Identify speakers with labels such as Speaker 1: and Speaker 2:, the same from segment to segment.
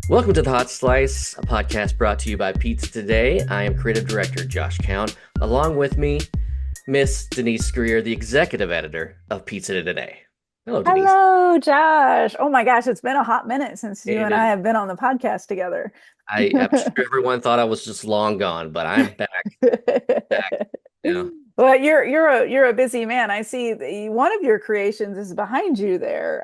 Speaker 1: Welcome to the Hot Slice, a podcast brought to you by Pizza Today. I am creative director Josh Cowan. Along with me, Miss Denise Greer, the executive editor of Pizza Today. Hello, Denise.
Speaker 2: Hello, Josh. Oh my gosh, it's been a hot minute since you
Speaker 1: It
Speaker 2: and I
Speaker 1: is.
Speaker 2: have been on the podcast together.
Speaker 1: I'm sure everyone thought I was just long gone, but I'm back. Yeah,
Speaker 2: Well, you're a busy man. I see one of your creations is behind you there.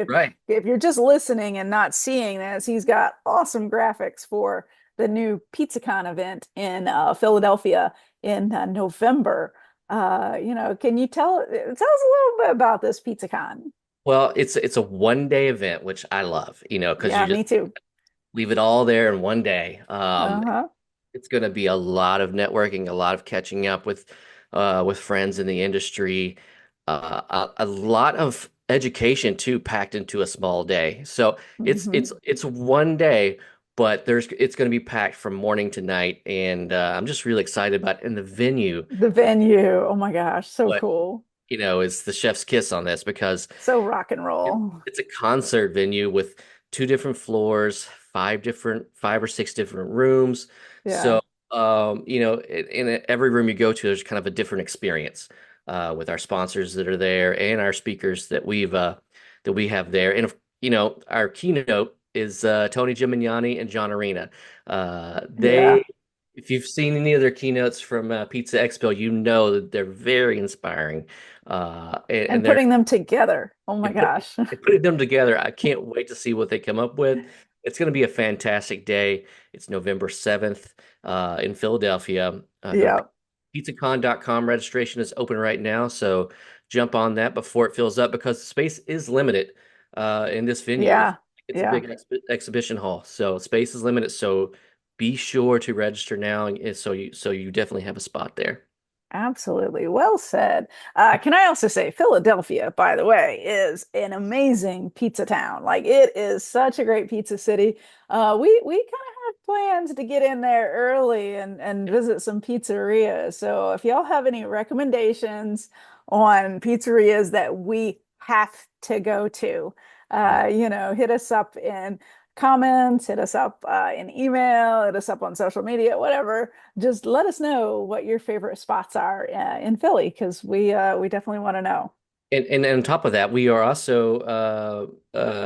Speaker 1: right.
Speaker 2: If you're just listening and not seeing this, he's got awesome graphics for the new PizzaCon event in Philadelphia in November. Can you tell us a little bit about this PizzaCon?
Speaker 1: Well, it's a 1 day event, which I love, because you
Speaker 2: Yeah,
Speaker 1: just
Speaker 2: me too.
Speaker 1: leave it all there in 1 day.
Speaker 2: Uh-huh.
Speaker 1: It's going to be a lot of networking, a lot of catching up with friends in the industry, a lot of education too, packed into a small day. So it's
Speaker 2: Hmm.
Speaker 1: it's it's 1 day, but it's going to be packed from morning to night, and I'm just really excited about it. And the venue,
Speaker 2: The venue. Oh my gosh, so
Speaker 1: what
Speaker 2: cool.
Speaker 1: is the chef's kiss on this because
Speaker 2: So rock and roll.
Speaker 1: it's a concert venue with two different floors, five or six different rooms.
Speaker 2: Yeah.
Speaker 1: So, in every room you go to, there's kind of a different experience with our sponsors that are there and our speakers that we have there. And, our keynote is Tony Gimignani and John Arena.
Speaker 2: Yeah.
Speaker 1: If you've seen any of their keynotes from Pizza Expo, you know that they're very inspiring. And
Speaker 2: And
Speaker 1: they're
Speaker 2: putting them together. Oh my
Speaker 1: and put,
Speaker 2: gosh.
Speaker 1: and putting them together. I can't wait to see what they come up with. It's going to be a fantastic day. It's November 7th in Philadelphia. The
Speaker 2: Yeah.
Speaker 1: pizzacon.com registration is open right now, so jump on that before it fills up because the space is limited in this venue.
Speaker 2: Yeah.
Speaker 1: It's a
Speaker 2: Yeah.
Speaker 1: big exhibition hall, so space is limited. So be sure to register now, and so you definitely have a spot there.
Speaker 2: Absolutely. Well said. Can I also say Philadelphia, by the way, is an amazing pizza town. Like it is such a great pizza city. We kind of have plans to get in there early and visit some pizzerias. So if y'all have any recommendations on pizzerias that we have to go to, hit us up in comments, hit us up in email, hit us up on social media, whatever. Just let us know what your favorite spots are in Philly because we definitely want to know.
Speaker 1: And on top of that, we are also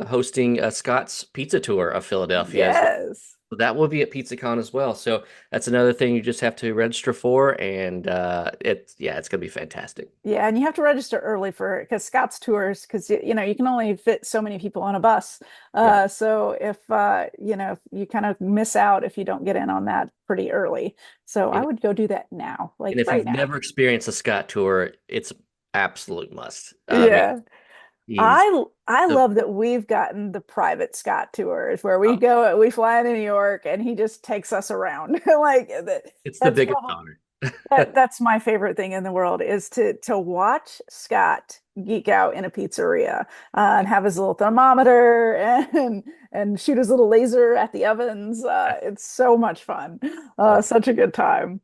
Speaker 1: hosting a Scott's Pizza Tour of Philadelphia as well.
Speaker 2: Yes.
Speaker 1: So that will be at PizzaCon as well. So that's another thing you just have to register for, and it's gonna be fantastic.
Speaker 2: Yeah, and you have to register early for because Scott's tours because you can only fit so many people on a bus.
Speaker 1: Yeah.
Speaker 2: So if you kind of miss out if you don't get in on that pretty early. So I
Speaker 1: And
Speaker 2: would go do that now, like
Speaker 1: and if
Speaker 2: right
Speaker 1: you've
Speaker 2: now.
Speaker 1: never experienced a Scott tour, it's absolute must. I mean,
Speaker 2: Yeah.
Speaker 1: he's
Speaker 2: I
Speaker 1: the
Speaker 2: love that we've gotten the private Scott tours where
Speaker 1: oh,
Speaker 2: we fly into New York and he just takes us around. Like
Speaker 1: it's the
Speaker 2: that's
Speaker 1: biggest
Speaker 2: probably
Speaker 1: honor.
Speaker 2: that's my favorite thing in the world is to watch Scott geek out in a pizzeria and have his little thermometer and shoot his little laser at the ovens. It's so much fun.
Speaker 1: Oh,
Speaker 2: Such a good time.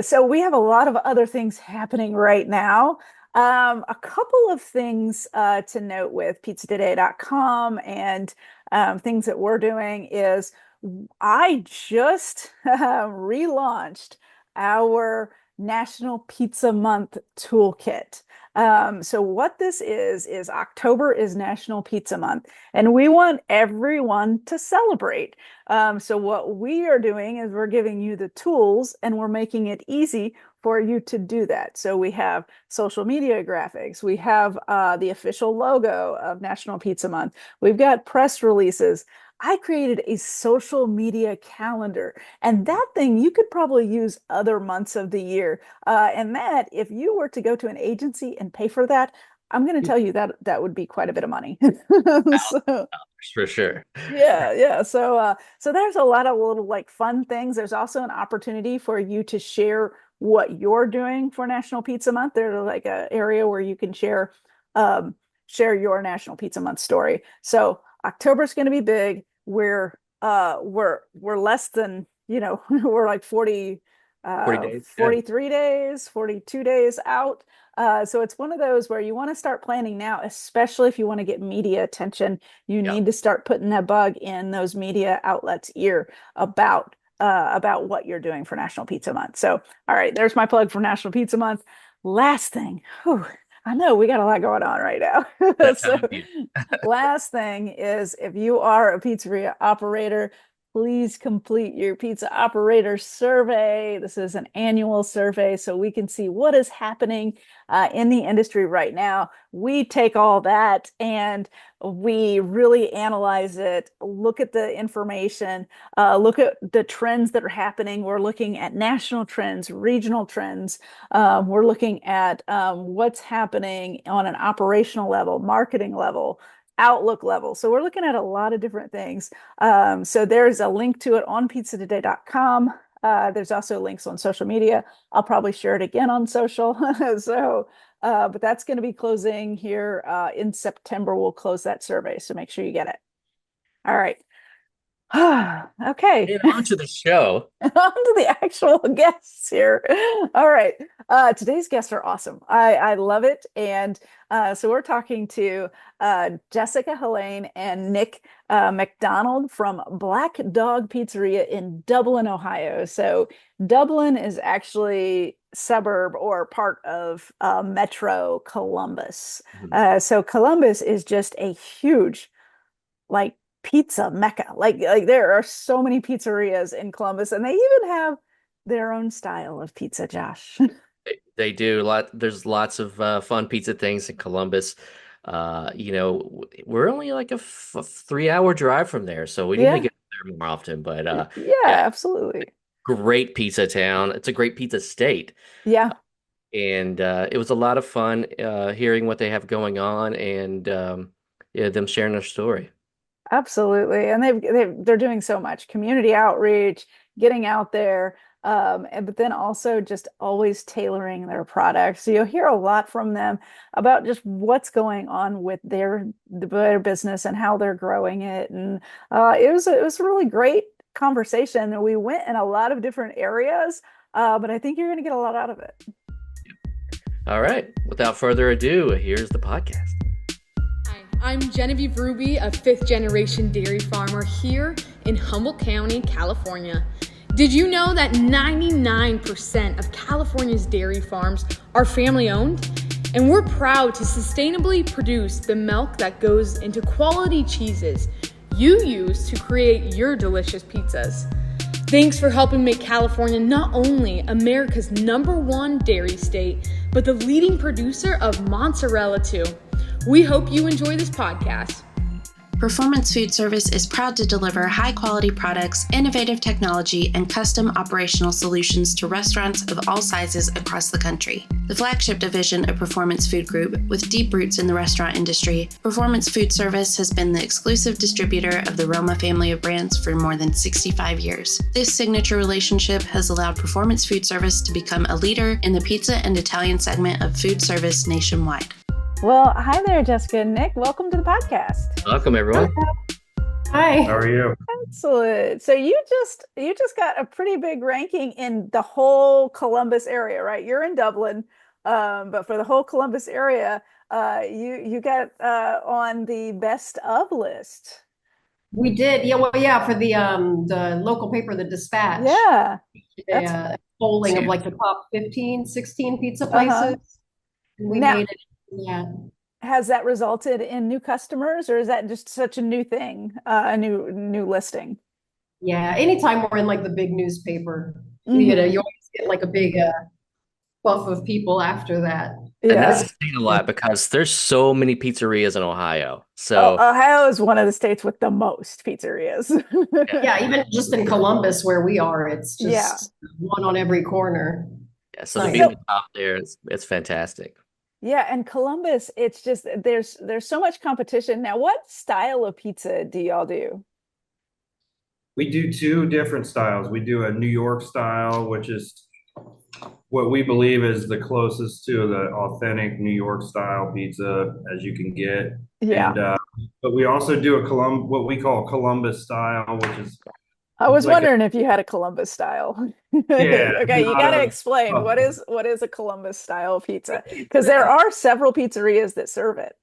Speaker 2: So we have a lot of other things happening right now. A couple of things to note with pizzatoday.com and things that we're doing is I just relaunched our National Pizza Month toolkit. So what this is October is National Pizza Month, and we want everyone to celebrate. So what we are doing is we're giving you the tools and we're making it easy for you to do that. So we have social media graphics, we have the official logo of National Pizza Month, we've got press releases. I created a social media calendar, and that thing you could probably use other months of the year. And that, if you were to go to an agency and pay for that, I'm going to tell you that that would be quite a bit of money. So
Speaker 1: for sure.
Speaker 2: yeah, yeah. So there's a lot of little like fun things. There's also an opportunity for you to share what you're doing for National Pizza Month. There's like a area where you can um share your National Pizza Month story. So October's going to be big. We're less than, we're like 40
Speaker 1: 40 days. Yeah.
Speaker 2: 43 days, 42 days out. So it's one of those where you want to start planning now, especially if you want to get media attention. You
Speaker 1: Yeah.
Speaker 2: need to start putting that bug in those media outlets' ear about what you're doing for National Pizza Month. So, all right, there's my plug for National Pizza Month. Last thing, whew, I know we got a lot going on right now.
Speaker 1: That
Speaker 2: So,
Speaker 1: time of year.
Speaker 2: last thing is if you are a pizzeria operator, please complete your pizza operator survey. This is an annual survey, so we can see what is happening in the industry right now. We take all that and we really analyze it, look at the information, look at the trends that are happening. We're looking at national trends, regional trends. We're looking at what's happening on an operational level, marketing level, outlook level. So we're looking at a lot of different things. So there's a link to it on pizzatoday.com. There's also links on social media. I'll probably share it again on social. But that's going to be closing here in September. We'll close that survey. So make sure you get it. All right. Okay.
Speaker 1: And on to the show.
Speaker 2: On to the actual guests here. All right. Today's guests are awesome. I love it. And so we're talking to Jessica Hellaine and Nick MacDonald from Black Dog Pizzeria in Dublin, Ohio. So Dublin is actually suburb or part of Metro Columbus.
Speaker 1: Mhm.
Speaker 2: So Columbus is just a huge, like, pizza mecca. Like there are so many pizzerias in Columbus, and they even have their own style of pizza, Josh.
Speaker 1: They do a lot. There's lots of fun pizza things in Columbus. We're only like a 3-hour drive from there, so we need to
Speaker 2: Yeah.
Speaker 1: get there more often. But
Speaker 2: Yeah,
Speaker 1: yeah,
Speaker 2: absolutely.
Speaker 1: great pizza town. It's a great pizza state,
Speaker 2: Yeah,
Speaker 1: and it was a lot of fun hearing what they have going on and yeah, them sharing their story.
Speaker 2: absolutely. And they're doing so much community outreach, getting out there, but then also just always tailoring their products. So you'll hear a lot from them about just what's going on with their business and how they're growing it. And it was a really great conversation. And we went in a lot of different areas, but I think you're going to get a lot out of it.
Speaker 1: All right, without further ado, here's the podcast.
Speaker 3: Hi, I'm Genevieve Ruby, a fifth-generation dairy farmer here in Humboldt County, California. Did you know that 99% of California's dairy farms are family-owned? And we're proud to sustainably produce the milk that goes into quality cheeses you use to create your delicious pizzas. Thanks for helping make California not only America's #1 dairy state, but the leading producer of mozzarella too. We hope you enjoy this podcast.
Speaker 4: Performance Food Service is proud to deliver high-quality products, innovative technology, and custom operational solutions to restaurants of all sizes across the country. The flagship division of Performance Food Group, with deep roots in the restaurant industry, Performance Food Service has been the exclusive distributor of the Roma family of brands for more than 65 years. This signature relationship has allowed Performance Food Service to become a leader in the pizza and Italian segment of food service nationwide.
Speaker 2: Well, hi there, Jessica and Nick. Welcome to the podcast.
Speaker 1: Welcome, everyone.
Speaker 5: Hi.
Speaker 6: How are you?
Speaker 2: Excellent. So you just got a pretty big ranking in the whole Columbus area, right? You're in Dublin, but for the whole Columbus area, you got on the best of list.
Speaker 5: We did. Yeah, well, yeah, for the local paper, The Dispatch.
Speaker 2: Yeah,
Speaker 5: A
Speaker 2: that's
Speaker 5: polling of like the top 15, 16 pizza
Speaker 2: uh-huh.
Speaker 5: places. And we
Speaker 2: Now,
Speaker 5: made it. Yeah.
Speaker 2: has that resulted in new customers, or is that just such a new thing, a new listing?
Speaker 5: Yeah. Anytime we're in like the big newspaper,
Speaker 2: Mhm.
Speaker 5: you always get like a big buff of people after that.
Speaker 1: And
Speaker 2: Yeah.
Speaker 1: that's saying a lot because there's so many pizzerias in Ohio.
Speaker 2: Oh,
Speaker 1: So
Speaker 2: Ohio is one of the states with the most pizzerias.
Speaker 1: yeah,
Speaker 5: Yeah, even just in Columbus where we are, it's
Speaker 2: Yeah.
Speaker 5: just one on every corner.
Speaker 1: yeah. So to
Speaker 5: Nice.
Speaker 1: be in the top there, it's fantastic.
Speaker 2: Yeah, and Columbus, it's just there's so much competition. Now, what style of pizza do y'all do?
Speaker 6: We do two different styles. We do a New York style, which is what we believe is the closest to the authentic New York style pizza as you can get.
Speaker 2: Yeah.
Speaker 6: And but we also do what we call Columbus style, which is
Speaker 2: I was
Speaker 6: like
Speaker 2: wondering if you had a Columbus style.
Speaker 6: yeah,
Speaker 2: Okay, you got to explain what is a Columbus style pizza? Because there are several pizzerias that serve it.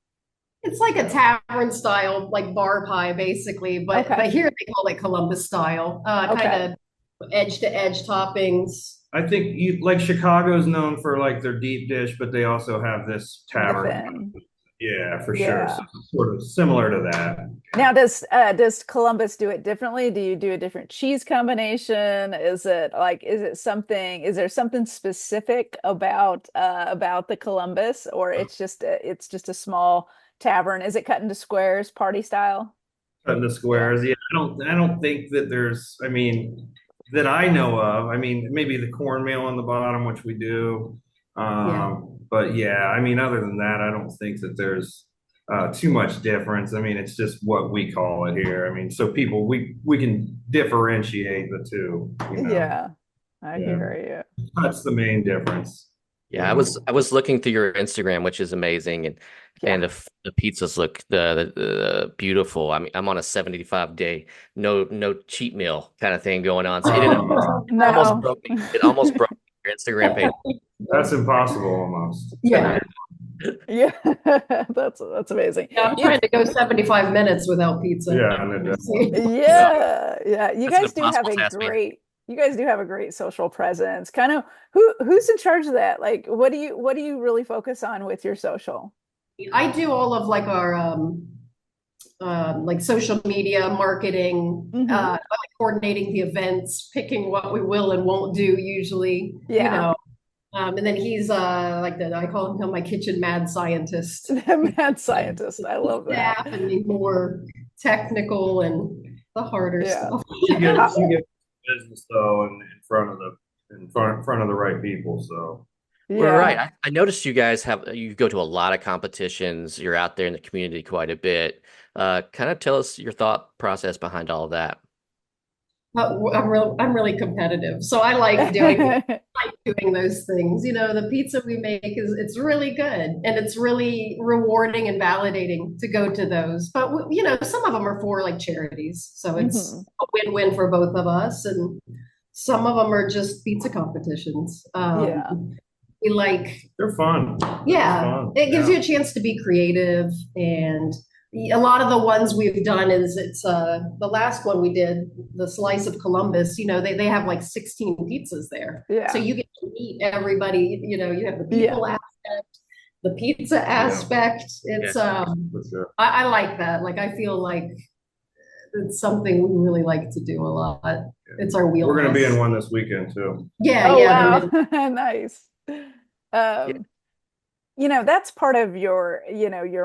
Speaker 5: It's like a tavern style, like bar pie, basically.
Speaker 2: Okay.
Speaker 5: But here they call it Columbus style, kind
Speaker 2: Okay.
Speaker 5: of edge to edge toppings.
Speaker 6: I think you like Chicago's known for like their deep dish, but they also have this
Speaker 2: The
Speaker 6: tavern.
Speaker 2: thin.
Speaker 6: Yeah, for sure. So
Speaker 2: Yeah.
Speaker 6: it's sort of similar to that.
Speaker 2: Now, does Columbus do it differently? Do you do a different cheese combination? Is there something specific about the Columbus, or it's just a small tavern? Is it cut into squares, party style?
Speaker 6: Cut the squares. Yeah, I don't think that there's, I mean, that I know of. I mean, maybe the cornmeal on the bottom, which we do.
Speaker 5: Yeah.
Speaker 6: But yeah, I mean, other than that, I don't think that there's too much difference. I mean, it's just what we call it here. I mean, so people we can differentiate the two, you know.
Speaker 2: Yeah, I
Speaker 6: Yeah.
Speaker 2: hear you.
Speaker 6: That's the main difference.
Speaker 1: Yeah, I was looking through your Instagram, which is amazing, and
Speaker 2: Yeah.
Speaker 1: the pizzas look the beautiful. I mean, I'm on a 75-day no cheat meal kind of thing going on. So almost
Speaker 2: No.
Speaker 1: broke me. It almost broke your Instagram page.
Speaker 6: That's impossible almost.
Speaker 5: Yeah.
Speaker 2: Yeah, that's amazing.
Speaker 5: Yeah, I'm trying to go 75 minutes without pizza.
Speaker 6: Yeah, and
Speaker 2: Yeah, yeah.
Speaker 1: That's an impossible task, man.
Speaker 2: You guys do have a great social presence. Kind of who's in charge of that? Like, what do you really focus on with your social?
Speaker 5: I do all of like our like social media marketing,
Speaker 2: Mhm.
Speaker 5: like coordinating the events, picking what we will and won't do usually, you
Speaker 2: Yeah.
Speaker 5: know. And then he's like I call him my kitchen mad scientist.
Speaker 2: The mad scientist. I love that.
Speaker 5: Staff and the more technical and the harder
Speaker 2: Yeah.
Speaker 5: stuff.
Speaker 6: you get business though in front of the right people. So
Speaker 1: Well,
Speaker 2: Yeah.
Speaker 1: right. I noticed you go to a lot of competitions. You're out there in the community quite a bit. Kind of tell us your thought process behind all of that.
Speaker 5: I'm really competitive, so I like doing those things. You know, the pizza we make it's really good and it's really rewarding and validating to go to those. But you know, some of them are for like charities, so it's
Speaker 2: Mhm.
Speaker 5: a win-win for both of us. And some of them are just pizza competitions.
Speaker 2: Yeah.
Speaker 5: We like,
Speaker 6: they're fun.
Speaker 5: yeah,
Speaker 6: They're fun.
Speaker 5: it gives
Speaker 6: Yeah.
Speaker 5: you a chance to be creative. And a lot of the ones we've done is it's the last one we did, the slice of Columbus, you know, they have like 16 pizzas there.
Speaker 2: Yeah.
Speaker 5: So you get to meet everybody, you know, you have the
Speaker 2: Yeah.
Speaker 5: people aspect, the pizza aspect. It's
Speaker 6: For sure.
Speaker 5: I like that. Like I feel like it's something we really like to do a lot. It's our wheelhouse.
Speaker 6: We're going to be in one this weekend too.
Speaker 5: Yeah,
Speaker 2: Oh,
Speaker 5: yeah.
Speaker 2: wow. Nice. You know, that's part of your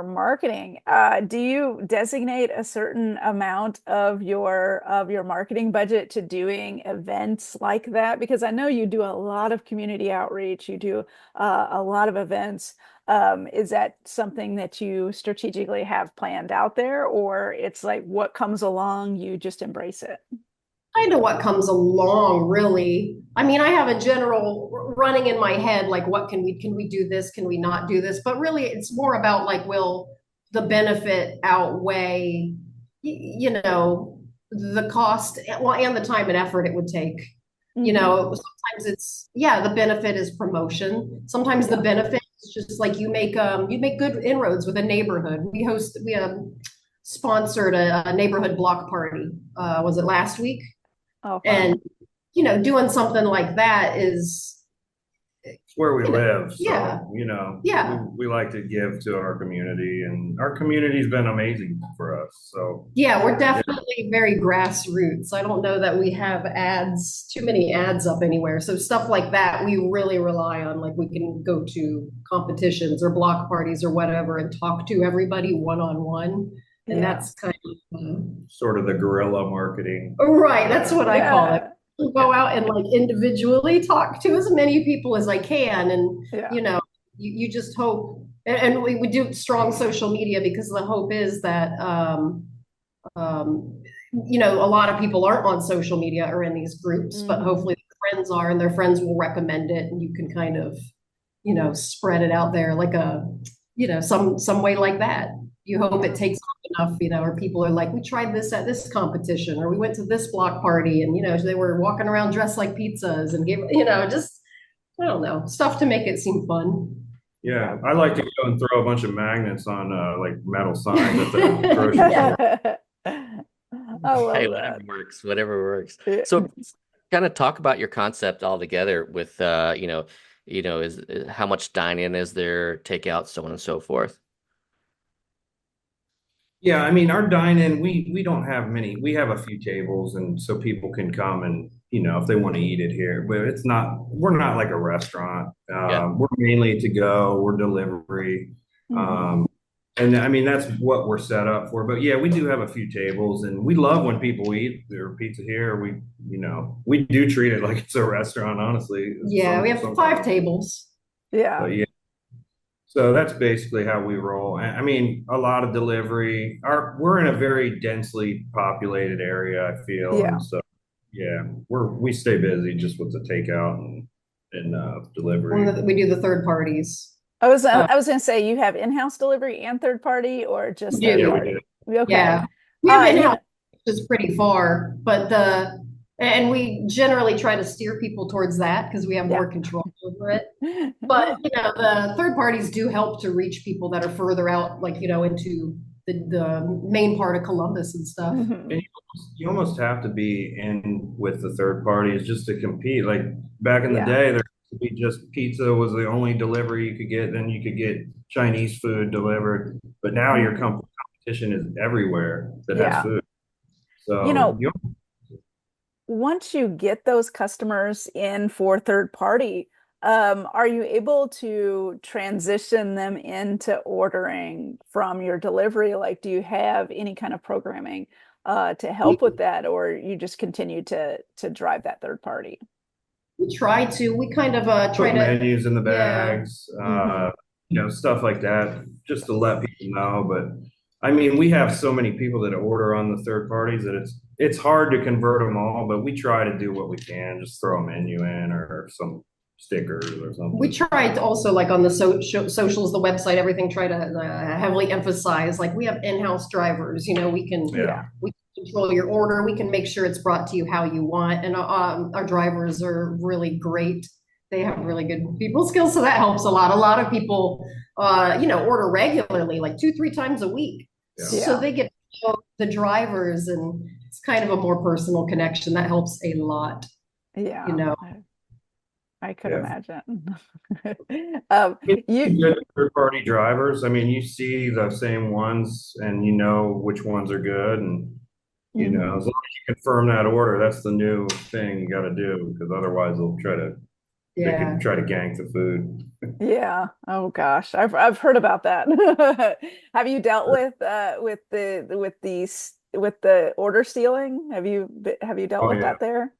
Speaker 2: marketing. Do you designate a certain amount of your marketing budget to doing events like that? Because I know you do a lot of community outreach, you do a lot of events. Is that something that you strategically have planned out there, or it's like what comes along, you just embrace it?
Speaker 5: Kind of what comes along, really. I mean, I have a general running in my head, like what can we do this? Can we not do this? But really, it's more about like, will the benefit outweigh, you know, the cost, well, and the time and effort it would take. You know, sometimes it's, yeah, the benefit is promotion. Sometimes the benefit is just like you make good inroads with a neighborhood. We sponsored a neighborhood block party. Was it last week?
Speaker 2: Oh, fun.
Speaker 5: And, you know, doing something like that is,
Speaker 6: It's where we live. So,
Speaker 5: yeah.
Speaker 6: you know,
Speaker 5: Yeah.
Speaker 6: we like to give to our community, and our community's been amazing for us. So
Speaker 5: yeah, we're definitely very grassroots. I don't know that we have too many ads up anywhere. So stuff like that, we really rely on. Like we can go to competitions or block parties or whatever and talk to everybody one-on-one. And
Speaker 2: Yeah.
Speaker 5: that's kind of
Speaker 6: sort of the guerrilla marketing.
Speaker 5: right. That's what I call it.
Speaker 2: Yeah.
Speaker 5: Go out and like individually talk to as many people as I can. And,
Speaker 2: Yeah.
Speaker 5: you know, you just hope, and we do strong social media because the hope is that, you know, a lot of people aren't on social media or in these groups, but hopefully their friends are and their friends will recommend it. And you can kind of, you know, spread it out there like you know, some way like that. you hope it
Speaker 2: Yeah.
Speaker 5: takes off enough, or people are like, we tried this at this competition, or we went to this block party, and they were walking around dressed like pizzas and gave, just I don't know, stuff to make it seem fun.
Speaker 6: Yeah, I like to go and throw a bunch of magnets on like metal signs at the grocery store.
Speaker 2: I
Speaker 1: Hey,
Speaker 2: love
Speaker 1: whatever
Speaker 2: that.
Speaker 1: works, whatever works.
Speaker 2: Yeah.
Speaker 1: So kind of talk about your concept all together with is how much dine-in is there, takeout, so on and so forth.
Speaker 6: Yeah, I mean, our dine-in, we don't have many. We have a few tables, and so people can come and if they want to eat it here. But we're not like a restaurant.
Speaker 1: Yeah.
Speaker 6: We're mainly to go. We're delivery,
Speaker 2: Mhm.
Speaker 6: um, and I mean that's what we're set up for. But yeah, we do have a few tables, and we love when people eat their pizza here. We do treat it like it's a restaurant, honestly.
Speaker 5: Yeah, we have
Speaker 6: Sometimes.
Speaker 5: 5 tables.
Speaker 2: Yeah.
Speaker 6: But yeah. So that's basically how we roll. I mean, a lot of delivery. We're in a very densely populated area, I feel,
Speaker 2: Yeah.
Speaker 6: and so yeah, we stay busy just with the takeout and delivery.
Speaker 5: And we do the third parties.
Speaker 2: I was gonna say you have in-house delivery and third party, or just
Speaker 5: We
Speaker 2: third
Speaker 5: do.
Speaker 6: Yeah, we
Speaker 2: party?
Speaker 6: do.
Speaker 2: Okay.
Speaker 5: Yeah, we have
Speaker 2: You
Speaker 5: in-house,
Speaker 2: know,
Speaker 5: which is pretty far, and we generally try to steer people towards that because we have more control over it. But the third parties do help to reach people that are further out, like into the main part of Columbus and stuff.
Speaker 2: Mhm.
Speaker 6: And you almost have to be in with the third parties just to compete. Like back in the
Speaker 2: Yeah.
Speaker 6: day, there used to be just pizza was the only delivery you could get. Then you could get Chinese food delivered. But now your competition is everywhere that has
Speaker 2: Yeah.
Speaker 6: food.
Speaker 2: You
Speaker 6: So
Speaker 2: know, once you get those customers in for third party, are you able to transition them into ordering from your delivery? Like, do you have any kind of programming to help with that, or you just continue to drive that third party?
Speaker 5: We try to. We kind of try
Speaker 6: put
Speaker 5: to.
Speaker 6: menus in the
Speaker 5: Yeah.
Speaker 6: bags,
Speaker 2: Mhm.
Speaker 6: stuff like that, just to let people know. But I mean, we have so many people that order on the third parties that it's hard to convert them all. But we try to do what we can, just throw a menu in or some stickers or something.
Speaker 5: We try to also, like on the socials, the website, everything, try to heavily emphasize, like we have in-house drivers, we can
Speaker 6: Yeah.
Speaker 5: we can control your order, we can make sure it's brought to you how you want, and our drivers are really great. They have really good people skills, so that helps a lot. A lot of people order regularly, like 2-3 times a week.
Speaker 6: Yeah.
Speaker 5: So they get to know the drivers, and it's kind of a more personal connection that helps a lot.
Speaker 2: Yeah. I could
Speaker 6: Yeah.
Speaker 2: imagine.
Speaker 6: Good third party drivers. I mean, you see the same ones and you know which ones are good. And, as long as you confirm that order, that's the new thing you got to do, because otherwise they can try to gank the food.
Speaker 2: Yeah. Oh gosh, I've heard about that. Have you dealt with the order stealing? Have you dealt
Speaker 6: Oh
Speaker 2: with
Speaker 6: yeah,
Speaker 2: that there?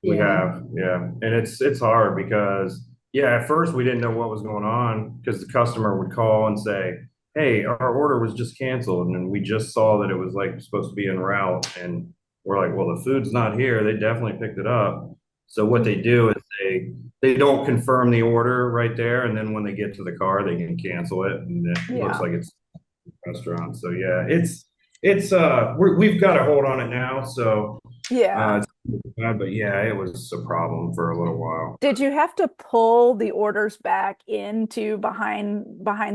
Speaker 6: we
Speaker 5: Yeah.
Speaker 6: have. Yeah. And it's hard because yeah, at first we didn't know what was going on because the customer would call and say, "Hey, our order was just canceled." And then we just saw that it was like supposed to be en route. And we're like, well, the food's not here. They definitely picked it up. So what they do is they don't confirm the order right there. And then when they get to the car, they can cancel it. And it looks
Speaker 2: Yeah.
Speaker 6: like it's a restaurant. So yeah, we've got a hold on it now. So
Speaker 2: Yeah.
Speaker 6: it's bad, but yeah, it was a problem for a little while.
Speaker 2: Did you have to pull the orders back into behind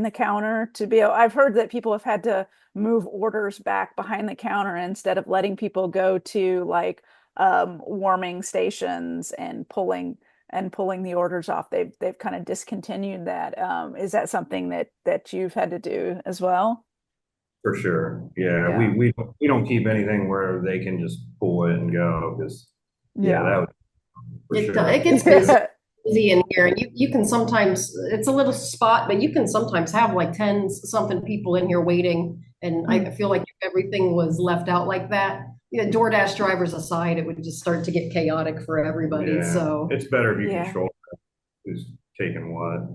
Speaker 2: the counter to be able, I've heard that people have had to move orders back behind the counter instead of letting people go to like warming stations and pulling the orders off. They've kind of discontinued that. Is that something that you've had to do as well?
Speaker 6: For sure. Yeah,
Speaker 2: Yeah.
Speaker 6: we don't keep anything where they can just pull it and go because yeah,
Speaker 2: Yeah.
Speaker 6: that would for sure.
Speaker 5: It gets busy in here, and you can sometimes, it's a little spot, but you can sometimes have like 10 something people in here waiting, and I feel like if everything was left out like that, DoorDash drivers aside, it would just start to get chaotic for everybody.
Speaker 6: Yeah.
Speaker 5: So
Speaker 6: It's better if you
Speaker 2: Yeah.
Speaker 6: control who's taking what.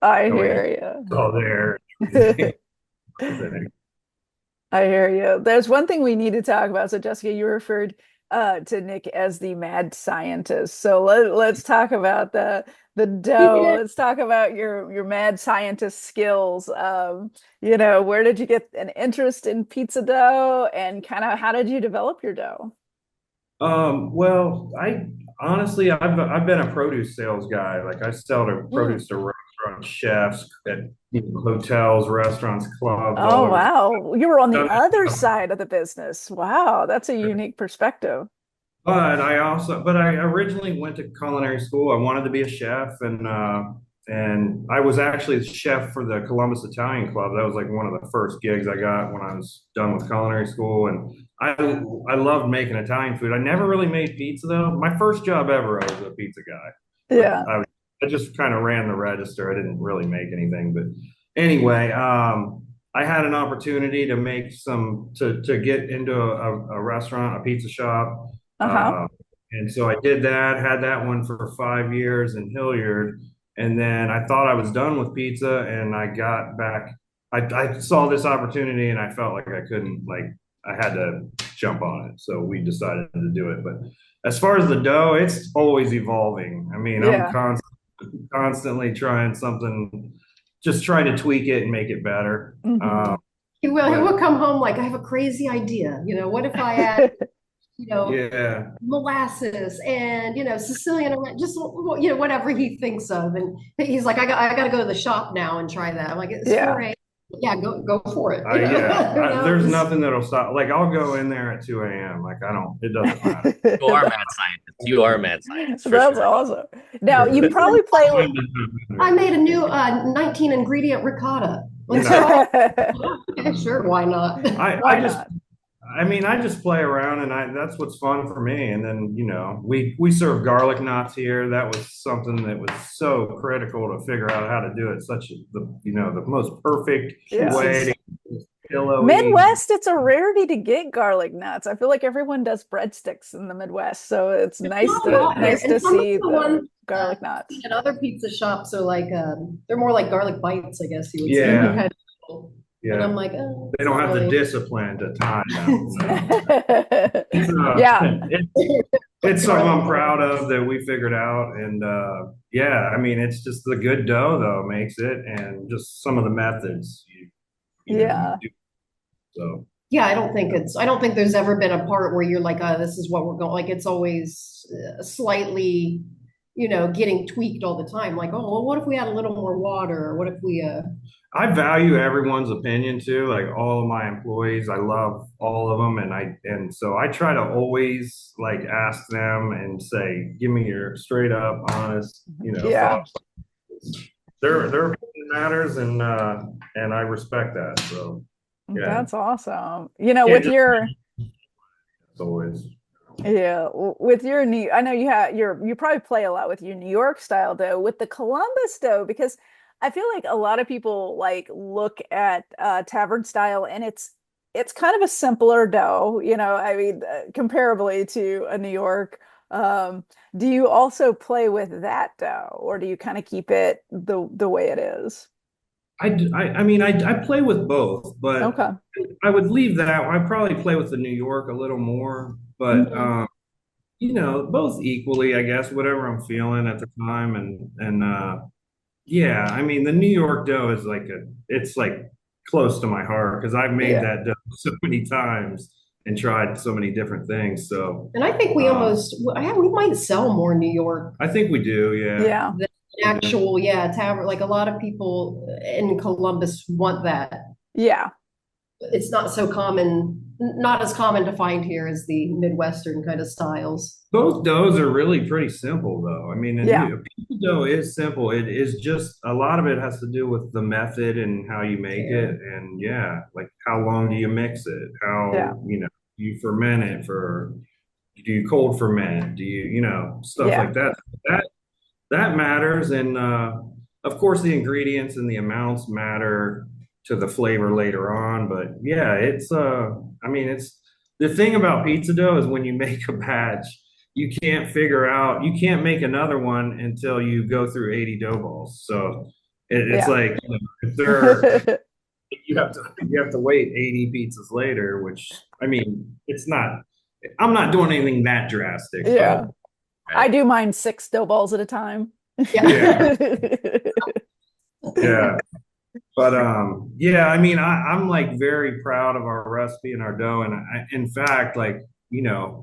Speaker 2: I
Speaker 6: Oh,
Speaker 2: hear
Speaker 6: It's all there.
Speaker 2: you. I hear you. There's one thing we need to talk about. So, Jessica, you referred to Nick as the mad scientist. So let's talk about the dough.
Speaker 5: Yeah.
Speaker 2: Let's talk about your mad scientist skills. Where did you get an interest in pizza dough, and kind of how did you develop your dough?
Speaker 6: Well, I honestly, I've been a produce sales guy. Like I sell to
Speaker 2: Mm.
Speaker 6: produce to restaurant chefs at hotels, restaurants, clubs, all
Speaker 2: Oh,
Speaker 6: over.
Speaker 2: wow. You were on the
Speaker 6: Done
Speaker 2: other
Speaker 6: that.
Speaker 2: side of the business. Wow, that's a unique perspective.
Speaker 6: But I originally went to culinary school. I wanted to be a chef, and I was actually a chef for the Columbus Italian Club. That was like one of the first gigs I got when I was done with culinary school, and I loved making Italian food. I never really made pizza though. My first job ever, I was a pizza guy, but
Speaker 2: Yeah.
Speaker 6: I just kind of ran the register. I didn't really make anything, but anyway, I had an opportunity to make to get into a restaurant, a pizza shop.
Speaker 2: Uh-huh.
Speaker 6: Uh, and so I did that, had that one for 5 years in Hilliard. And then I thought I was done with pizza and I got back. I saw this opportunity and I felt like I couldn't, like, I had to jump on it. So we decided to do it. But as far as the dough, it's always evolving. I mean,
Speaker 2: Yeah.
Speaker 6: constantly trying something, just trying to tweak it and make it better.
Speaker 2: Hmm.
Speaker 5: He
Speaker 6: But
Speaker 5: will come home like, I have a crazy idea. What if I add,
Speaker 6: yeah.
Speaker 5: molasses and, Sicilian, just, whatever he thinks of. And he's like, I got to go to the shop now and try that. I'm like, it's
Speaker 2: Yeah.
Speaker 5: 4 a.m. Yeah, go for it.
Speaker 6: There's nothing that'll stop. Like I'll go in there at 2 a.m. Like I don't, it doesn't matter.
Speaker 1: You are a mad scientist. You are a mad scientist for
Speaker 2: That's
Speaker 1: sure.
Speaker 2: awesome. Now you probably play with
Speaker 5: I made a new 19 ingredient ricotta. Let's
Speaker 6: No.
Speaker 5: try. Yeah, sure, why not?
Speaker 2: Why
Speaker 6: I just,
Speaker 2: not?
Speaker 6: I mean, I just play around and that's what's fun for me. And then, we serve garlic knots here. That was something that was so critical to figure out how to do it. The most perfect
Speaker 2: Yeah.
Speaker 6: way to pillowy.
Speaker 2: Midwest, it's a rarity to get garlic nuts. I feel like everyone does breadsticks in the Midwest, so it's nice
Speaker 5: Not a lot here.
Speaker 2: nice
Speaker 5: And
Speaker 2: to
Speaker 5: some of
Speaker 2: see
Speaker 5: the
Speaker 2: the
Speaker 5: ones
Speaker 2: garlic nuts.
Speaker 5: at other pizza shops are like, they're more like garlic bites, I guess you would say.
Speaker 6: Yeah.
Speaker 5: Kind of, and
Speaker 6: Yeah.
Speaker 5: I'm like, oh,
Speaker 6: They don't have the
Speaker 5: really.
Speaker 6: discipline to time them.
Speaker 2: Yeah.
Speaker 6: It's something I'm proud of that we figured out. And yeah, I mean, it's just the good dough though makes it, and just some of the methods
Speaker 2: Yeah.
Speaker 6: you do. So
Speaker 5: Yeah, I don't think there's ever been a part where you're like, this is what we're going, like it's always slightly, getting tweaked all the time. Like, oh, well, what if we add a little more water? Or what if we,
Speaker 6: I value everyone's opinion too. Like all of my employees, I love all of them, and so I try to always like ask them and say, give me your straight up, honest,
Speaker 2: Yeah.
Speaker 6: thoughts. Their opinion matters, and I respect that. So yeah,
Speaker 2: That's awesome.
Speaker 6: can't
Speaker 2: With
Speaker 6: just
Speaker 2: your
Speaker 6: it's always.
Speaker 2: with your new, I know you probably play a lot with your New York style dough, with the Columbus dough, because I feel like a lot of people like look at tavern style, and it's kind of a simpler dough, I mean, comparably to a New York. Do you also play with that dough, or do you kind of keep it the way it is?
Speaker 6: I mean, I play with both, but
Speaker 2: Okay.
Speaker 6: I would leave that. I probably play with the New York a little more, but
Speaker 2: Mhm.
Speaker 6: both equally, I guess, whatever I'm feeling at the time, and yeah, I mean, the New York dough is it's like close to my heart because I've made
Speaker 2: Yeah.
Speaker 6: that dough so many times and tried so many different things. So
Speaker 5: and I think we might sell more New York
Speaker 6: I think we do, yeah.
Speaker 2: Yeah.
Speaker 5: than actual, tavern. Like a lot of people in Columbus want that.
Speaker 2: Yeah.
Speaker 5: It's not so common, not as common to find here as the Midwestern kind of styles.
Speaker 6: Both doughs are really pretty simple, though. I mean,
Speaker 2: Yeah.
Speaker 6: a pizza dough is simple. It is just a lot of it has to do with the method and how you make it, and yeah, like how long do you mix it?
Speaker 2: Yeah.
Speaker 6: How, you ferment it for? Do you cold ferment? Do stuff
Speaker 2: Yeah.
Speaker 6: like that? That matters, and of course, the ingredients and the amounts matter to the flavor later on. But yeah, I mean, it's the thing about pizza dough is when you make a batch, you can't make another one until you go through 80 dough balls. So it's
Speaker 2: Yeah.
Speaker 6: like if they're you have to wait 80 pizzas later, which I mean, it's not I'm not doing anything that drastic,
Speaker 2: Yeah.
Speaker 6: but
Speaker 2: I do mine 6 dough balls at a time.
Speaker 5: Yeah.
Speaker 6: yeah. But yeah, I mean, I'm like very proud of our recipe and our dough. And in fact, like,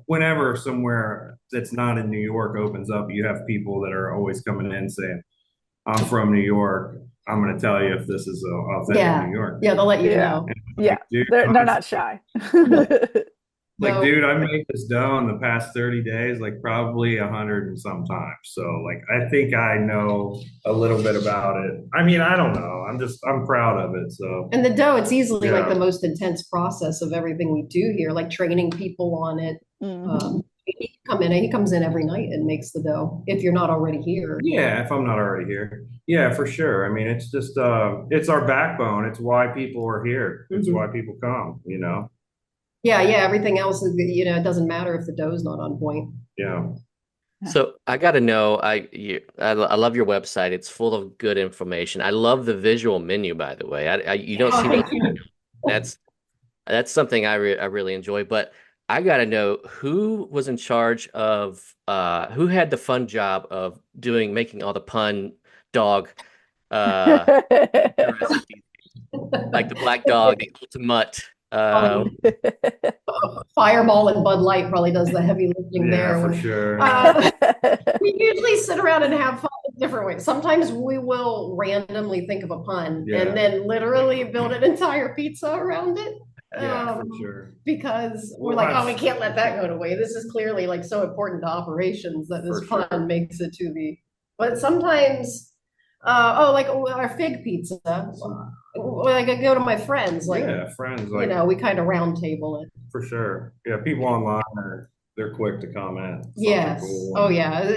Speaker 6: whenever somewhere that's not in New York opens up, you have people that are always coming in saying, I'm from New York. I'm going to tell you if this is authentic New York.
Speaker 5: Yeah, they'll let you
Speaker 2: Yeah.
Speaker 5: know.
Speaker 2: Yeah.
Speaker 6: Dude,
Speaker 2: They're not shy.
Speaker 6: like,
Speaker 5: So,
Speaker 6: dude, I made this dough in the past 30 days, like probably 100 and some times. So, like, I think I know a little bit about it. I mean, I don't know. I'm proud of it. So,
Speaker 5: and the dough, it's easily like
Speaker 6: Yeah.
Speaker 5: the most intense process of everything we do here, like training people on it.
Speaker 2: Mhm.
Speaker 5: He comes in every night and makes the dough if you're not already here.
Speaker 6: yeah, if I'm not already here. Yeah, for sure. I mean, it's just, it's our backbone. It's why people are here. It's
Speaker 5: Mhm.
Speaker 6: why people come,
Speaker 5: Yeah, everything else is, it doesn't matter if the dough's not on point.
Speaker 6: Yeah.
Speaker 1: So I got to know, I love your website. It's full of good information. I love the visual menu, by the way. You don't
Speaker 5: Oh,
Speaker 1: see
Speaker 5: thank
Speaker 1: that.
Speaker 5: you.
Speaker 1: That's something I really enjoy. But I got to know who was in charge of who had the fun job of making all the pun dog uh recipes, like the Black Dog, the Ultimate.
Speaker 5: Fireball and Bud Light probably does the heavy lifting
Speaker 6: Yeah,
Speaker 5: there.
Speaker 6: for
Speaker 5: When,
Speaker 6: sure.
Speaker 5: we usually sit around and have fun in different ways. Sometimes we will randomly think of a pun
Speaker 6: Yeah.
Speaker 5: and then literally build an entire pizza around it.
Speaker 6: Yeah, for sure.
Speaker 5: Because we're
Speaker 6: Well,
Speaker 5: like,
Speaker 6: I've-
Speaker 5: oh, we can't let that go to waste. This is clearly like so important to operations that this
Speaker 6: For
Speaker 5: pun
Speaker 6: sure.
Speaker 5: makes it to the. But sometimes, like our fig pizza, like I go to my friends, like
Speaker 6: Yeah, friends, like,
Speaker 5: we kind of round table it.
Speaker 6: for sure. Yeah, people online they're quick to comment. Something
Speaker 5: Yes.
Speaker 6: cool.
Speaker 5: Oh yeah.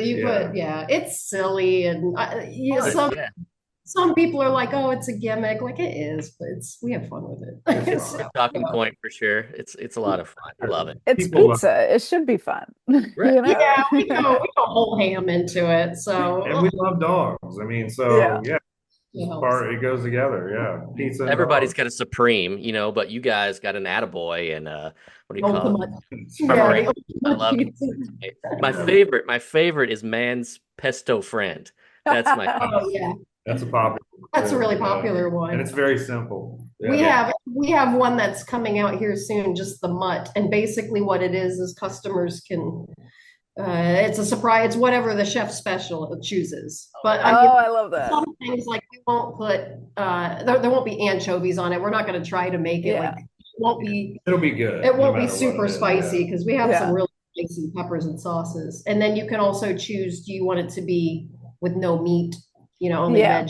Speaker 6: Yeah.
Speaker 5: It's silly and
Speaker 1: But,
Speaker 5: some
Speaker 1: yeah,
Speaker 5: some people are like, oh, it's a gimmick. Like it is, but we have fun with it.
Speaker 6: It's
Speaker 1: it's a talking point for sure. It's a lot of fun. I love it.
Speaker 2: It's
Speaker 6: People,
Speaker 2: pizza. It should be fun.
Speaker 1: Right.
Speaker 2: You know?
Speaker 5: Yeah, we go whole ham into it. So
Speaker 6: and we love dogs. I mean,
Speaker 2: Yeah.
Speaker 6: it goes together. Yeah, pizza. And
Speaker 1: Everybody's
Speaker 6: dogs.
Speaker 1: got a supreme, but you guys got an attaboy and what do you call it?
Speaker 5: ultimate.
Speaker 1: Preparation.
Speaker 5: Yeah,
Speaker 1: I love it. My favorite is man's pesto friend. That's my
Speaker 5: Oh yeah,
Speaker 6: That's a popular.
Speaker 5: that's a really
Speaker 6: Yeah.
Speaker 5: popular one.
Speaker 6: And it's very simple.
Speaker 5: We
Speaker 6: Yeah.
Speaker 5: have one that's coming out here soon, just the mutt. And basically what it is customers can, it's a surprise, it's whatever the chef special chooses. But I mean,
Speaker 2: Oh, I love that.
Speaker 5: some things like we won't put, there won't be anchovies on it. We're not going to try to make it
Speaker 2: Yeah.
Speaker 5: like, it won't be,
Speaker 6: It'll be good.
Speaker 5: it won't
Speaker 6: no
Speaker 5: be
Speaker 6: matter what
Speaker 5: super
Speaker 6: it is,
Speaker 5: spicy because we have
Speaker 2: Yeah.
Speaker 5: some really spicy peppers and sauces. And then you can also choose, do you want it to be with no meat, only
Speaker 2: Yeah.
Speaker 5: veg?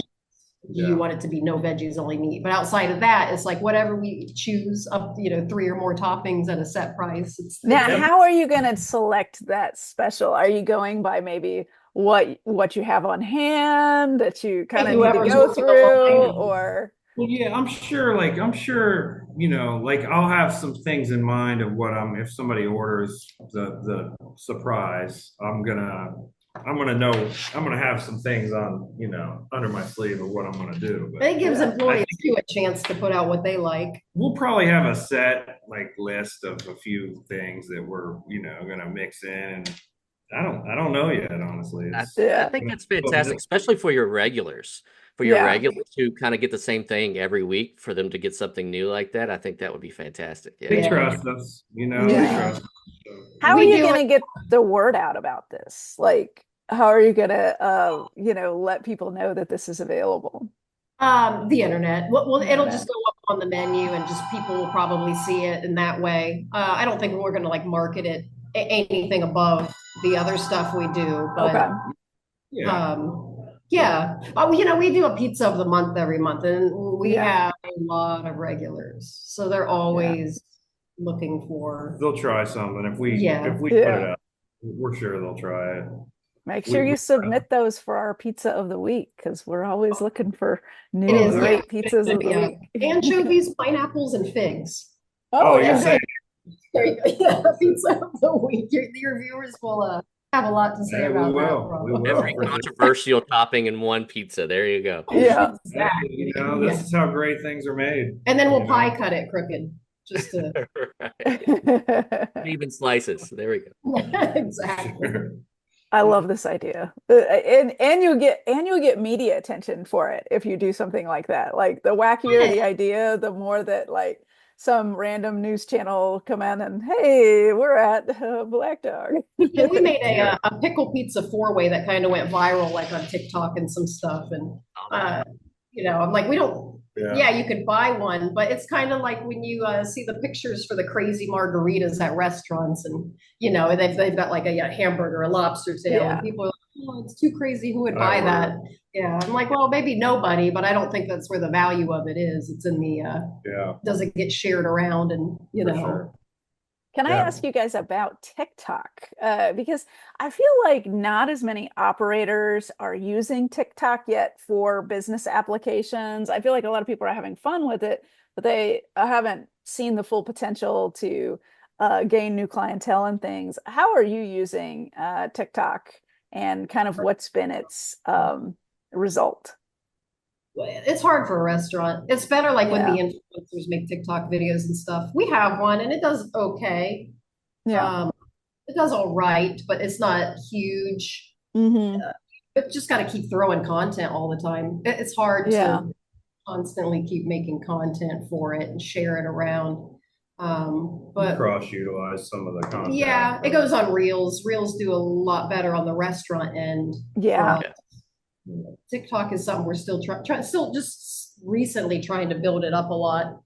Speaker 5: Do you want it to be no veggies, only meat? But outside of that, it's like whatever we choose up, 3 or more toppings at a set price.
Speaker 2: Now, how are you going to select that special? Are you going by maybe what you have on hand that you kind of need to
Speaker 5: Whoever's
Speaker 2: go
Speaker 5: working
Speaker 2: through,
Speaker 5: along.
Speaker 2: or
Speaker 6: Well, yeah, I'm sure, like I'll have some things in mind of if somebody orders the surprise, I'm gonna have some things on, under my sleeve of what I'm gonna do. But
Speaker 5: It gives
Speaker 6: I
Speaker 5: employees
Speaker 6: think
Speaker 5: too a chance to put out what they like.
Speaker 6: we'll probably have a set list of a few things that we're, gonna mix in. And I don't know yet, honestly.
Speaker 1: I
Speaker 2: Yeah.
Speaker 1: think that's fantastic, especially for your regulars. For your regulars to kind of get the same thing every week, for them to get something new like that, I think that would be fantastic.
Speaker 6: They
Speaker 1: Yeah.
Speaker 6: trust us, they
Speaker 2: Yeah.
Speaker 6: trust us. So,
Speaker 2: how are
Speaker 5: We
Speaker 2: you
Speaker 5: do
Speaker 2: going to get the word out about this? Like, how are you going to, let people know that this is available?
Speaker 5: The internet. Well, it'll just go up on the menu and just people will probably see it in that way. I don't think we're going to market it anything above the other stuff we do, but
Speaker 2: Okay.
Speaker 6: yeah.
Speaker 5: yeah. We do a pizza of the month every month, and we
Speaker 2: Yeah.
Speaker 5: have a lot of regulars, so they're always looking for.
Speaker 6: They'll try something if we
Speaker 5: Yeah.
Speaker 6: put
Speaker 2: Yeah.
Speaker 6: it out. We're sure they'll try it.
Speaker 2: Make sure you submit those for our pizza of the week, because we're always looking for new
Speaker 5: It is,
Speaker 2: great pizzas of the
Speaker 5: Yeah.
Speaker 2: week.
Speaker 5: Anchovies, pineapples, and figs.
Speaker 2: Oh,
Speaker 6: you're
Speaker 2: yeah.
Speaker 6: saying
Speaker 5: There you go. Yeah, pizza of the week. Your viewers will have a lot to say
Speaker 6: Yeah, we
Speaker 5: about that.
Speaker 6: will.
Speaker 5: probably.
Speaker 6: We will.
Speaker 1: Every controversial topping in one pizza. There you go.
Speaker 2: Yeah.
Speaker 6: Hey, this is how great things are made.
Speaker 5: And then we'll pie cut it crooked. just to
Speaker 1: Right. Even slices. There we go.
Speaker 5: exactly.
Speaker 2: I love this idea. And you get media attention for it if you do something like that. Like the wackier the idea, the more that like some random news channel come in and hey, we're at Black Dog.
Speaker 5: Yeah, we made a pickle pizza four-way that kind of went viral like on TikTok and some stuff. And I'm like, we don't. Yeah, you could buy one, but it's kind of like when you see the pictures for the crazy margaritas at restaurants, and they've got like a hamburger, a lobster tail, and people are like, oh, it's too crazy. Who would buy that? Yeah, I'm like, well, maybe nobody, but I don't think that's where the value of it is. It's in the does it get shared around, and
Speaker 6: Sure.
Speaker 2: Can I ask you guys about TikTok? Because I feel like not as many operators are using TikTok yet for business applications. I feel like a lot of people are having fun with it, but they haven't seen the full potential to gain new clientele and things. How are you using TikTok and kind of what's been its result?
Speaker 5: It's hard for a restaurant. It's better like when the influencers make TikTok videos and stuff. We have one and it does okay.
Speaker 2: Yeah.
Speaker 5: It does all right, but it's not huge. But just got to keep throwing content all the time. It's hard to constantly keep making content for it and share it around. But
Speaker 6: cross-utilize some of the content.
Speaker 5: Yeah, it goes on Reels. Reels do a lot better on the restaurant end.
Speaker 2: Yeah.
Speaker 5: TikTok is something we're still still just recently trying to build it up a lot.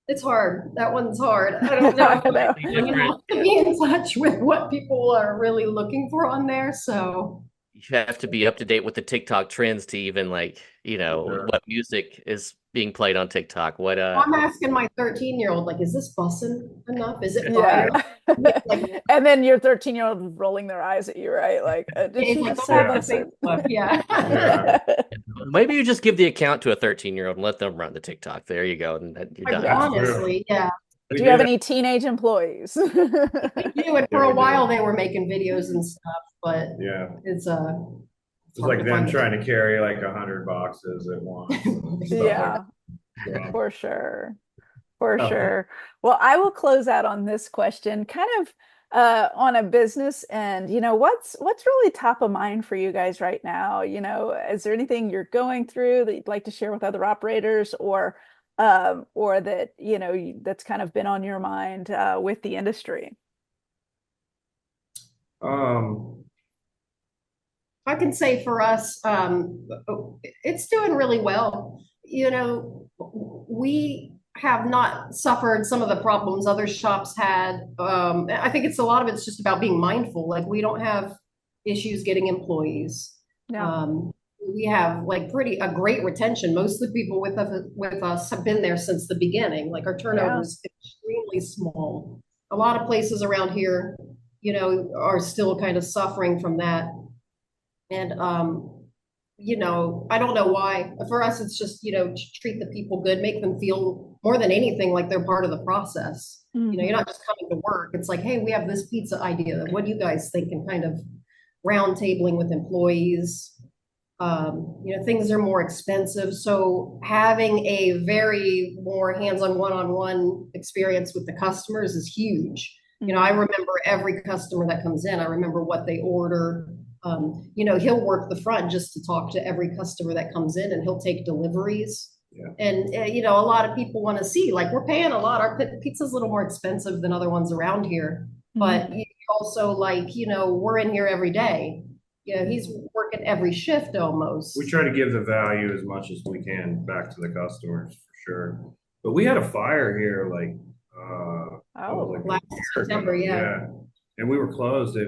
Speaker 5: It's hard. That one's hard. I don't know. You have to be in touch with what people are really looking for on there. So
Speaker 1: you have to be up to date with the TikTok trends to even what music is being played on TikTok. What
Speaker 5: I'm asking my 13-year-old, like, is this bussing enough? Is it fire?
Speaker 2: Like, and then your 13-year-old rolling their eyes at you, right? Like, did she just say busing?
Speaker 5: Yeah.
Speaker 1: Maybe you just give the account to a 13-year-old and let them run the TikTok. There you go. And you're done.
Speaker 5: Honestly, yeah.
Speaker 2: Do you have any teenage employees?
Speaker 5: We do, and for a while they were making videos and stuff, but it's
Speaker 6: like them trying to carry like 100 boxes at once.
Speaker 2: For sure. For sure. Well, I will close out on this question, kind of on a business end. What's really top of mind for you guys right now? Is there anything you're going through that you'd like to share with other operators, or that that's kind of been on your mind with the industry?
Speaker 5: I can say for us, it's doing really well. We have not suffered some of the problems other shops had. I think a lot of it's just about being mindful. Like, we don't have issues getting employees. We have like a great retention. Most of the people with us have been there since the beginning. Like, our turnover is extremely small. A lot of places around here, are still kind of suffering from that. And, I don't know why. For us, it's just, treat the people good, make them feel more than anything like they're part of the process. You're not just coming to work. It's like, hey, we have this pizza idea. What do you guys think? And kind of round tabling with employees. Things are more expensive. So having a very more hands-on one-on-one experience with the customers is huge. I remember every customer that comes in. I remember what they order. He'll work the front just to talk to every customer that comes in, and he'll take deliveries. And, a lot of people want to see, like, we're paying a lot. Our pizza's a little more expensive than other ones around here. But also, like, we're in here every day. He's working every shift almost.
Speaker 6: We try to give the value as much as we can back to the customers, for sure. But we had a fire here, like,
Speaker 5: last September,
Speaker 6: and we were closed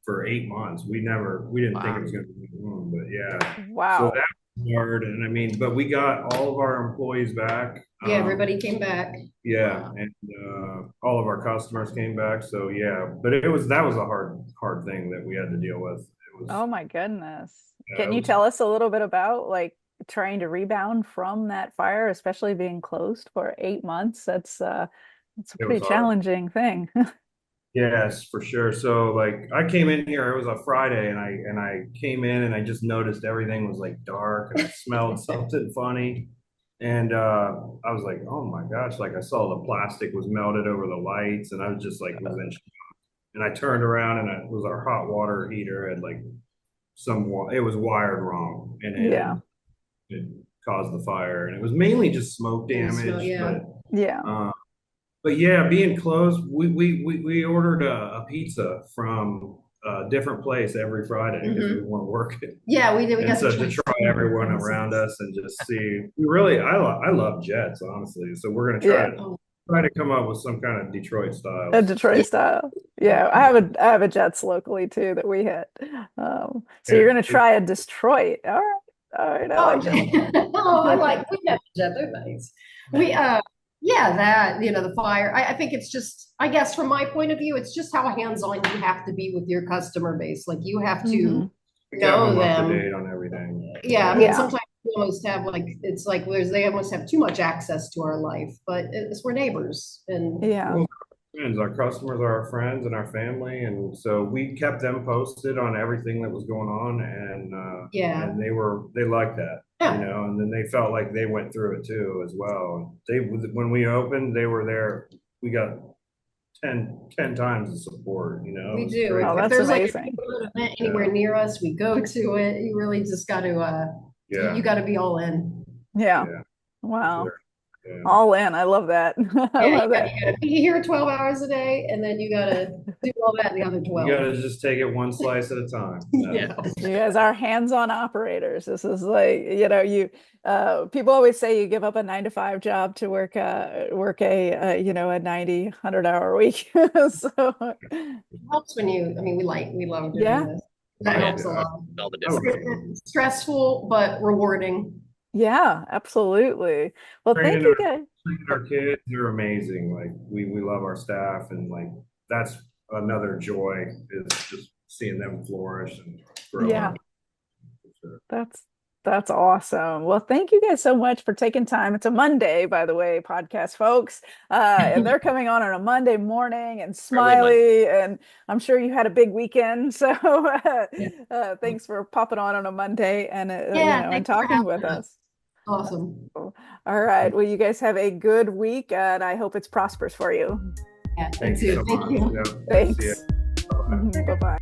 Speaker 6: for 8 months. We didn't think it was going to be long, but
Speaker 2: wow.
Speaker 6: So that was hard, and but we got all of our employees back.
Speaker 5: Everybody came back.
Speaker 6: And all of our customers came back. So but that was a hard thing that we had to deal with.
Speaker 2: Oh my goodness. Can you tell us a little bit about like trying to rebound from that fire, especially being closed for 8 months? That's a pretty challenging thing.
Speaker 6: Yes, for sure. So like I came in here, it was a Friday, and I came in and I just noticed everything was like dark and I smelled something funny. And I was like, oh my gosh, like I saw the plastic was melted over the lights, and I was just like, was in shock. And I turned around, and it was our hot water heater had like it was wired wrong, and
Speaker 2: Yeah.
Speaker 6: it caused the fire. And it was mainly just smoke damage,
Speaker 5: Yeah.
Speaker 2: Yeah.
Speaker 6: but yeah, being closed, we ordered a pizza from a different place every Friday because we weren't working.
Speaker 5: Yeah, we did. We
Speaker 6: And
Speaker 5: got
Speaker 6: so to try everyone around us and just see, I love Jets, honestly. So we're gonna
Speaker 2: Yeah.
Speaker 6: try to come up with some kind of Detroit style.
Speaker 2: A Detroit style. Yeah, I have a Jets locally too that we hit. So you're gonna try a Detroit. All right. All right. I like that.
Speaker 5: Oh, I like we have Jet. They're nice. We yeah, that, the fire. I think it's just, I guess from my point of view, it's just how hands-on you have to be with your customer base. Like you have to know
Speaker 6: Up to
Speaker 5: them.
Speaker 6: date on everything.
Speaker 5: Yeah, I mean,
Speaker 2: Yeah.
Speaker 5: sometimes we almost have like, it's like they almost have too much access to our life, but we're neighbors and
Speaker 2: Yeah.
Speaker 6: Well, friends, our customers are our friends and our family, and so we kept them posted on everything that was going on, and and they liked that,
Speaker 5: Yeah.
Speaker 6: and then they felt like they went through it too as well. When we opened, they were there. We got 10 times the support,
Speaker 5: we
Speaker 6: It was
Speaker 5: do.
Speaker 6: great.
Speaker 2: Oh,
Speaker 5: If
Speaker 2: that's
Speaker 5: there's
Speaker 2: amazing.
Speaker 5: like an event anywhere near us, we go to it. You really just got to,
Speaker 6: Yeah.
Speaker 5: you got to be all in.
Speaker 2: Yeah.
Speaker 6: Yeah.
Speaker 2: Wow.
Speaker 6: Yeah.
Speaker 2: All in. I love that. I
Speaker 5: Yeah,
Speaker 2: love that.
Speaker 5: you gotta be here 12 hours a day, and then you gotta do all that in the other 12.
Speaker 6: You gotta just take it one slice at a time.
Speaker 1: Yeah.
Speaker 2: You guys are hands-on operators. This is like, people always say you give up a 9 to 5 job to work a 90, 100 hour week. So
Speaker 5: It helps when we love doing
Speaker 2: Yeah.
Speaker 5: this. That
Speaker 1: Yeah.
Speaker 5: helps a lot.
Speaker 1: All the difference.
Speaker 5: It's stressful, but rewarding.
Speaker 2: yeah, absolutely. Well, thank
Speaker 6: Training
Speaker 2: you guys.
Speaker 6: our kids are amazing. Like we love our staff, and like that's another joy is just seeing them flourish and grow
Speaker 2: Yeah.
Speaker 6: up. For sure.
Speaker 2: That's awesome. Well, thank you guys so much for taking time. It's a Monday, by the way, podcast folks. And they're coming on a Monday morning and smiley, and I'm sure you had a big weekend. So thanks for popping on a Monday and and
Speaker 5: thanks for
Speaker 2: talking
Speaker 5: having
Speaker 2: with us.
Speaker 5: Awesome.
Speaker 2: All right. Well, you guys have a good week, and I hope it's prosperous for you.
Speaker 5: Yeah,
Speaker 6: Thank you so much.
Speaker 5: Thank you.
Speaker 6: Yeah. See ya.
Speaker 2: Thanks.
Speaker 6: Bye-bye.
Speaker 2: Bye-bye.